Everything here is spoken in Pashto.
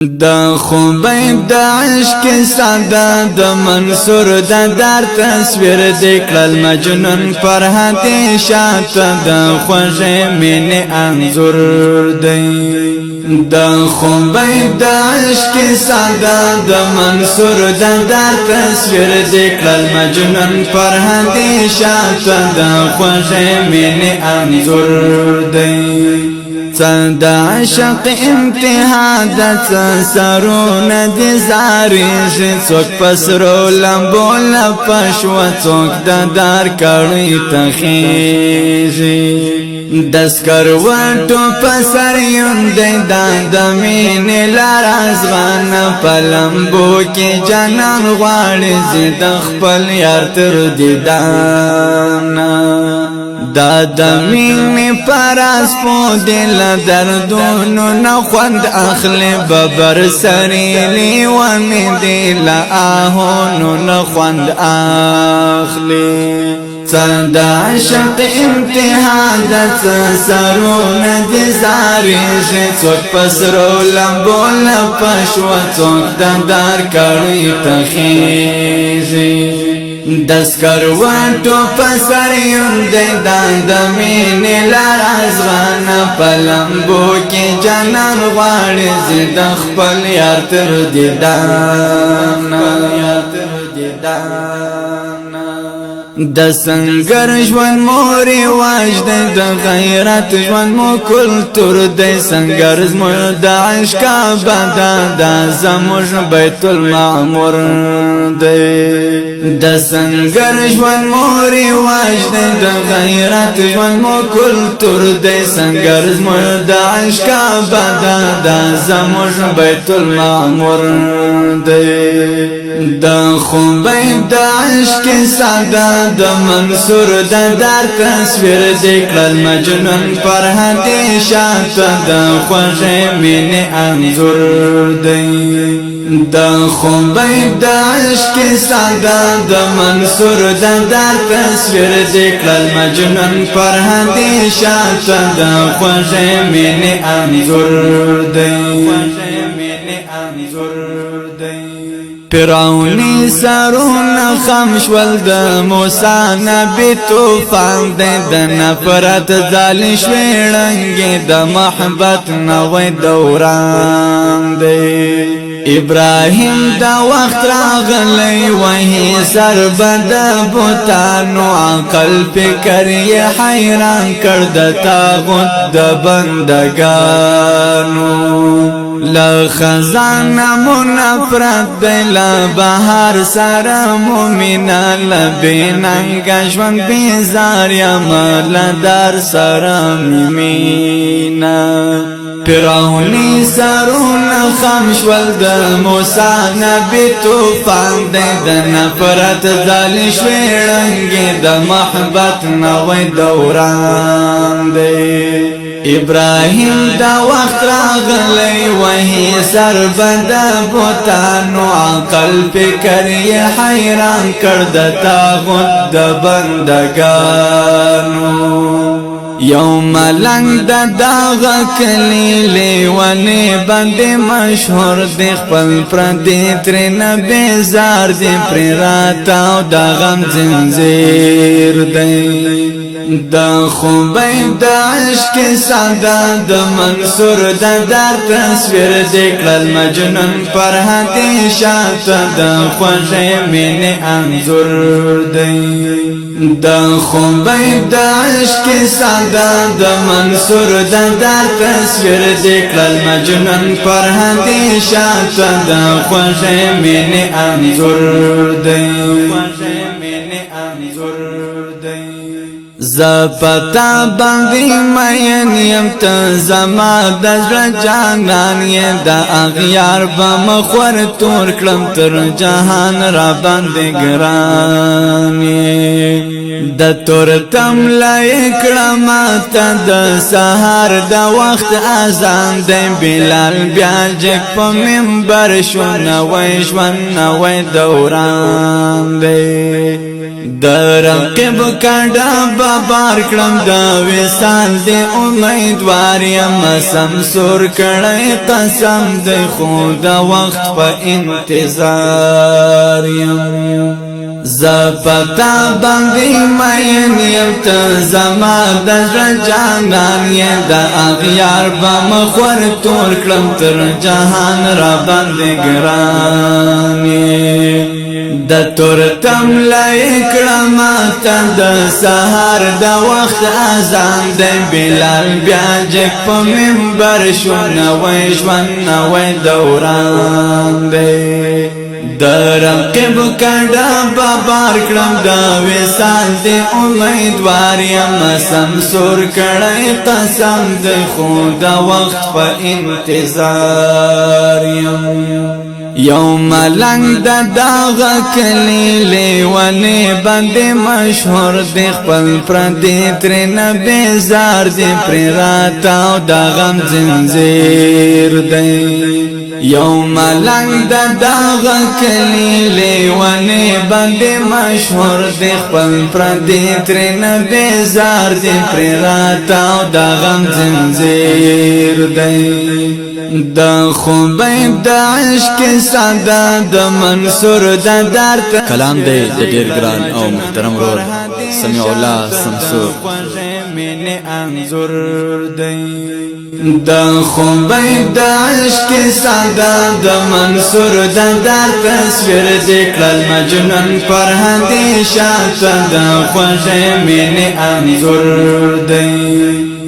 دا خوبی دا عشق ساده دا منصور دا در تصویر دکلل مجنون پر حدی شاعت دا خوش من انظر دی دا خوبی دا عشق ساده دا منصور دا در تصویر دکلل مجنون پر حدی شاعت دا خوش من انظر دی دا عشق امتحاد سرون دی زاریش چوک پسرو لمبو لپشو چوک دا دار کڑی تخیجی دسکر وٹو پسریون دی دا دمین لرازغان پلمبو کی جنان غواری زید خپل یار تر دیدانا دا دمین پراس پو دل دردونو نخوند اخلی ببر سریلی ونی دل آهونو نخوند اخلی دا عشق امتحادت سرون دی زاریش چوک پسرو لمبو لپشو چوک دا دار کڑی تخیجی دسکر وٹو پسریون دی دمین لرازغان پلمبو کی جنان غواری زید خپل یار تر دیدانا د سنگر ژوند موری واج دی د غیرت ژوند مو کلتور دی سنگر زموږ د عشق آباده دا زموږ بیت المعمور دی د سنگر ژوند موری واج دی د غیرت ژوند مو کلتور دی سنگر زموږ د عشق آباده دا زموږ بیت المعمور دی د خوبی د عشق ساده دا منصور دا در تصویر دکلل مجنون پر حدی شاعت دا خوش من انظر دی دا خوبی دا عشق ساده دا منصور دا در تصویر دکلل مجنون پر حدی شاعت دا خوش من انظر دی فرعونی سرون خمشول د موسی نبی توفان د نفرت ځال شوړنګ د محبت نوې دوران دی ابراهیم دا وخت راغلی وਹੀ سر بد بوتانو عقل فکر یې حیران کړ د تاغوت د بندگانو لا خزانه منفرت بلا بهار سره مومنا لبیننګ ژوند بیزار یم لدار سره مینا فرعونی سرون خمشول د موسی نبی توفان د نفرت ځال شوړنګ د محبت نوې دوران دی ابراهیم دا وخت راغلی وਹੀ سر بد بوتانو عقل فکر یې حیران کړ د تاغوت د بندگانو یو ملنګ د داغ کلی لیونی باندې مشهور دی خپل پردی ترنه بیزار دی پری راتاو د غم زنځیر دی دا خوبی دا عشق ساده د منصور دا در تصویر دکلل مجنون پر حدی شاعت دا خوش من انظر دی دا خوبی دا عشق ساده د منصور دا در تصویر دکلل مجنون پر حدی شاعت دا خوش من انظر دی زپتا باندې مین یم ته زما د زړه جانان یې د اغیار به مخور تور کړم تر جهان را باندې ګران یې د تور تملای کړم ته د سهار د وخت اذان دی بلال بیا جګ په منبر شو نوې ژوند نوې دوران دی درقب کډا بار کړم دا وصال دی امیدوار یم سمسور کړی قسم دی خو دا وخت په انتظار یم زپتا باندې مین یو ته زما د جانان یې د اغیار بمخور تور کړم تر جهان را باندې ګران د تور تم لکړم ته د سحر د وخت اذان د بلال بیا جک په منبر شو نوې ژوند نوې دوران دی درقب کډا بار کړم دا وصال دی امیدوار یم سمسور کړی قسم دی خو دا وخت په انتظار یم یو ملنګ د داغ کلی لیوانی باندې مشهور دی خپل پردی ترنه بیزار دی پر راتاو د غم زنځیر دی یو ملنګ د داغ کلی لیوانی باندې مشهور دی خپل پردی ترنه بیزار دی پر راتاو د غم زنځیر دی د خوبیب د عشق ساده د منصور د درد کلام دی د ډیر ګران او محترم ورور سمیع الله سمسور من انظر دی د خوبیب د عشق ساده د منصور د درد تصویر دی کړل مجنون پر هندي شاته د خوږه من انظر دی